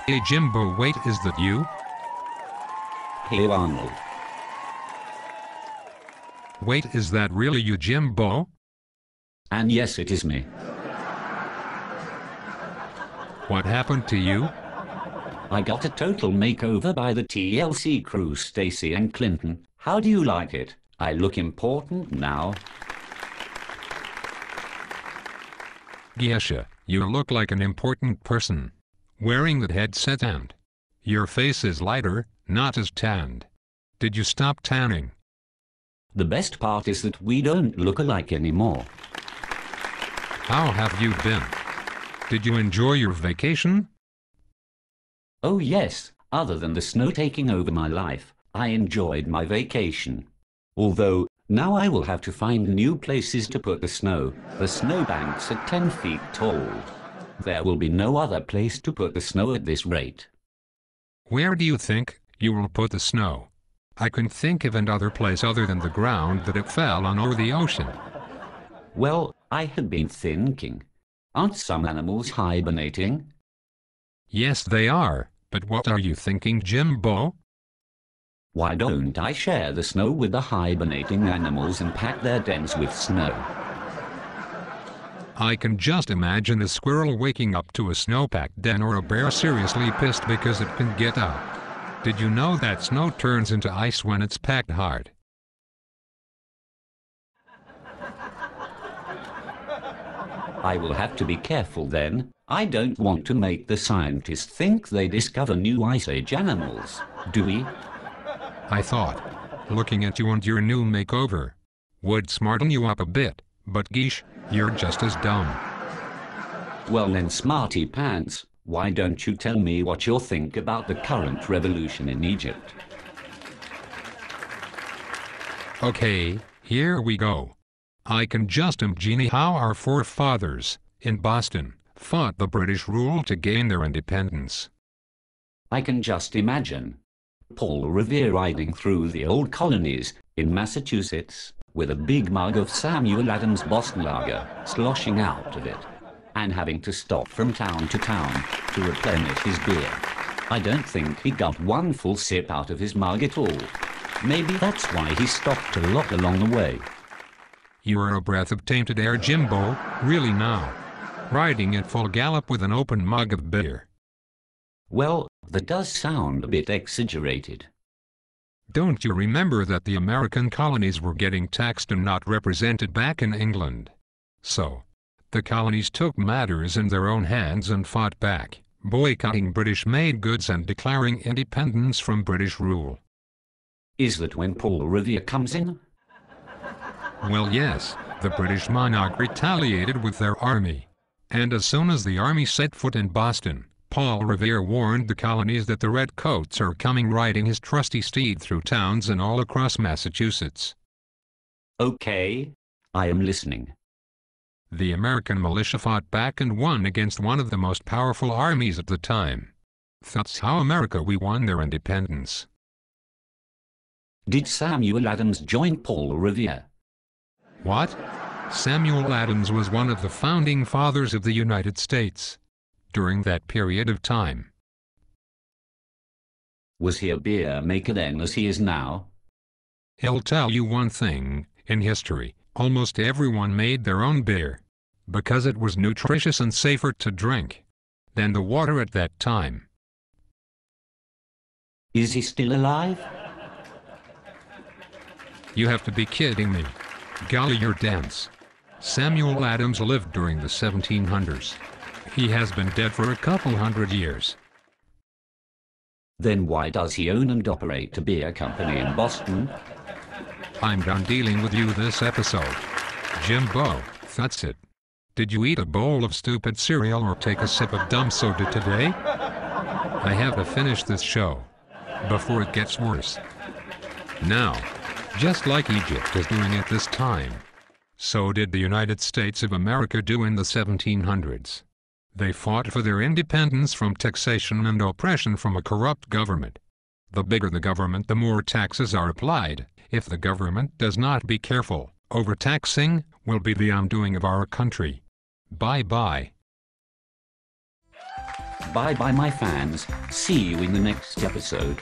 Hey Jimbo, wait, is that you? Hey Arnold. Wait, is that really you, Jimbo? And yes, it is me. What happened to you? I got a total makeover by the TLC crew, Stacy and Clinton. How do you like it? I look important now. Gesha, you look like an important person. Wearing that headset and your face is lighter, not as tanned. Did you stop tanning? The best part is that we don't look alike anymore. How have you been? Did you enjoy your vacation? Oh yes, other than the snow taking over my life, I enjoyed my vacation. Although, now I will have to find new places to put the snow. The snowbanks are 10 feet tall. There will be no other place to put the snow at this rate. Where do you think you will put the snow? I can think of another place other than the ground that it fell on or the ocean. Well, I had been thinking, aren't some animals hibernating? Yes, they are, but what are you thinking, Jimbo? Why don't I share the snow with the hibernating animals and pack their dens with snow? I can just imagine a squirrel waking up to a snow-packed den or a bear seriously pissed because it can get out. Did you know that snow turns into ice when it's packed hard? I will have to be careful then. I don't want to make the scientists think they discover new Ice Age animals, do we? I thought, looking at you and your new makeover, would smarten you up a bit, but geesh, you're just as dumb. Well then, smarty pants, why don't you tell me what you think about the current revolution in Egypt? Okay, here we go. I can just imagine how our forefathers, in Boston, fought the British rule to gain their independence. I can just imagine Paul Revere riding through the old colonies in Massachusetts with a big mug of Samuel Adams Boston Lager sloshing out of it, and having to stop from town to town to replenish his beer. I don't think he got one full sip out of his mug at all. Maybe that's why he stopped a lot along the way. You're a breath of tainted air, Jimbo, really now. Riding at full gallop with an open mug of beer. Well, that does sound a bit exaggerated. Don't you remember that the American colonies were getting taxed and not represented back in England? So, the colonies took matters in their own hands and fought back, boycotting British-made goods and declaring independence from British rule. Is that when Paul Revere comes in? Well, yes, the British monarch retaliated with their army. And as soon as the army set foot in Boston, Paul Revere warned the colonies that the Redcoats are coming riding his trusty steed through towns and all across Massachusetts. Okay, I am listening. The American militia fought back and won against one of the most powerful armies at the time. That's how we won their independence. Did Samuel Adams join Paul Revere? What? Samuel Adams was one of the founding fathers of the United States. During that period of time. Was he a beer maker then as he is now? I'll tell you one thing, in history, almost everyone made their own beer. Because it was nutritious and safer to drink than the water at that time. Is he still alive? You have to be kidding me. Golly, you're dense. Samuel Adams lived during the 1700s. He has been dead for a couple hundred years. Then why does he own and operate a beer company in Boston? I'm done dealing with you this episode. Jimbo, that's it. Did you eat a bowl of stupid cereal or take a sip of dumb soda today? I have to finish this show before it gets worse. Now, just like Egypt is doing at this time, so did the United States of America do in the 1700s. They fought for their independence from taxation and oppression from a corrupt government. The bigger the government, the more taxes are applied. If the government does not be careful, overtaxing will be the undoing of our country. Bye-bye. Bye bye my fans, see you in the next episode.